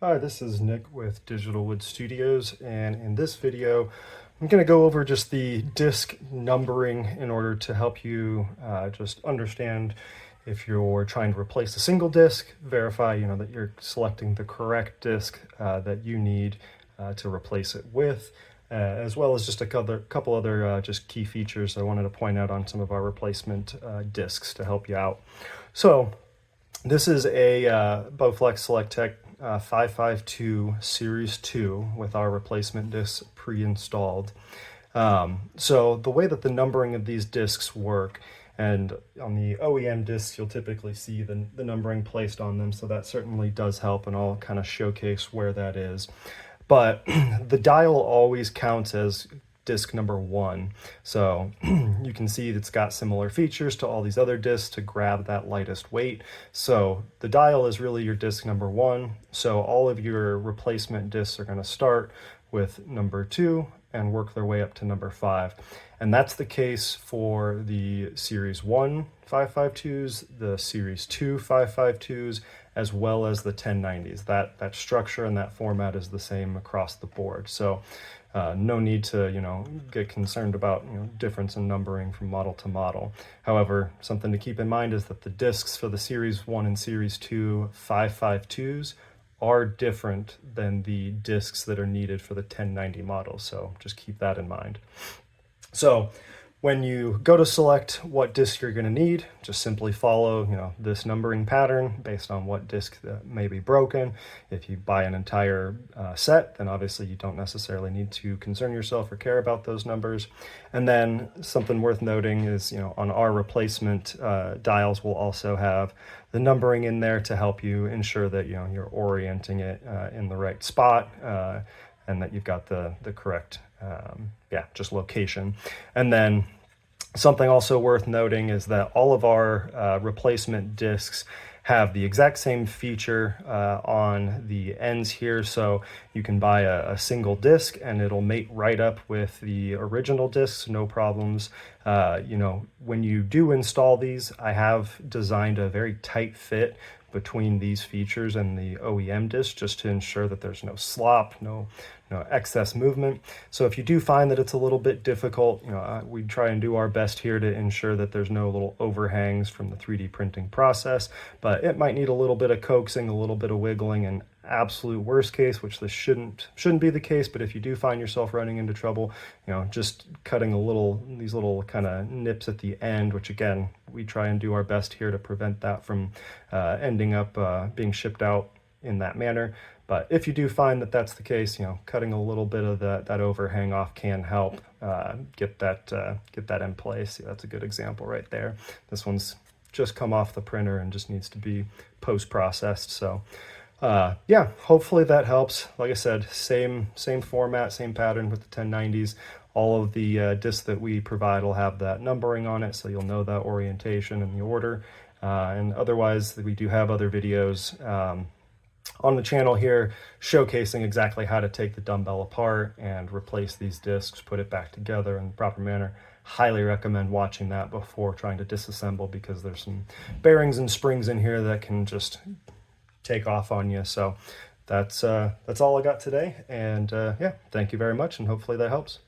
Hi, this is Nick with Digital Wood Studios, and in this video, I'm going to go over just the disc numbering in order to help you just understand if you're trying to replace a single disc, verify that you're selecting the correct disc that you need to replace it with, as well as just a couple other just key features I wanted to point out on some of our replacement discs to help you out. So this is a BowFlex SelectTech 552 Series 2 with our replacement discs pre-installed. So the way that the numbering of these discs work, and on the OEM discs you'll typically see the numbering placed on them, so that certainly does help, and I'll kind of showcase where that is. But the dial always counts as disc number 1. So you can see it's got similar features to all these other discs to grab that lightest weight. So the dial is really your disc number 1. So all of your replacement discs are going to start with number 2 and work their way up to number 5. And that's the case for the Series 1 552s, the Series 2 552s, as well as the 1090s. That structure and that format is the same across the board. So no need to, get concerned about, difference in numbering from model to model. However, something to keep in mind is that the discs for the Series 1 and Series 2 552s are different than the discs that are needed for the 1090 model. So just keep that in mind. So when you go to select what disc you're going to need, just simply follow, this numbering pattern based on what disc may be broken. If you buy an entire set, then obviously you don't necessarily need to concern yourself or care about those numbers. And then something worth noting is, on our replacement dials, we'll also have the numbering in there to help you ensure that, you're orienting it in the right spot and that you've got the correct just location. And then something also worth noting is that all of our replacement discs have the exact same feature on the ends here. So you can buy a single disc and it'll mate right up with the original discs, no problems. When you do install these, I have designed a very tight fit between these features and the OEM disc just to ensure that there's no slop, no excess movement. So if you do find that it's a little bit difficult, we try and do our best here to ensure that there's no little overhangs from the 3D printing process, but it might need a little bit of coaxing, a little bit of wiggling, and absolute worst case, which this shouldn't be the case, but if you do find yourself running into trouble, just cutting these little kind of nips at the end, which again, we try and do our best here to prevent that from ending up being shipped out in that manner. But if you do find that that's the case, cutting a little bit of that overhang off can help get that in place. See, that's a good example right there. This one's just come off the printer and just needs to be post-processed. So hopefully that helps. Like I said, same format, same pattern with the 1090s. All of the discs that we provide will have that numbering on it, so you'll know that orientation and the order. And otherwise, we do have other videos on the channel here showcasing exactly how to take the dumbbell apart and replace these discs, put it back together in the proper manner. Highly recommend watching that before trying to disassemble, because there's some bearings and springs in here that can just take off on you. So that's all I got today, and thank you very much, and hopefully that helps.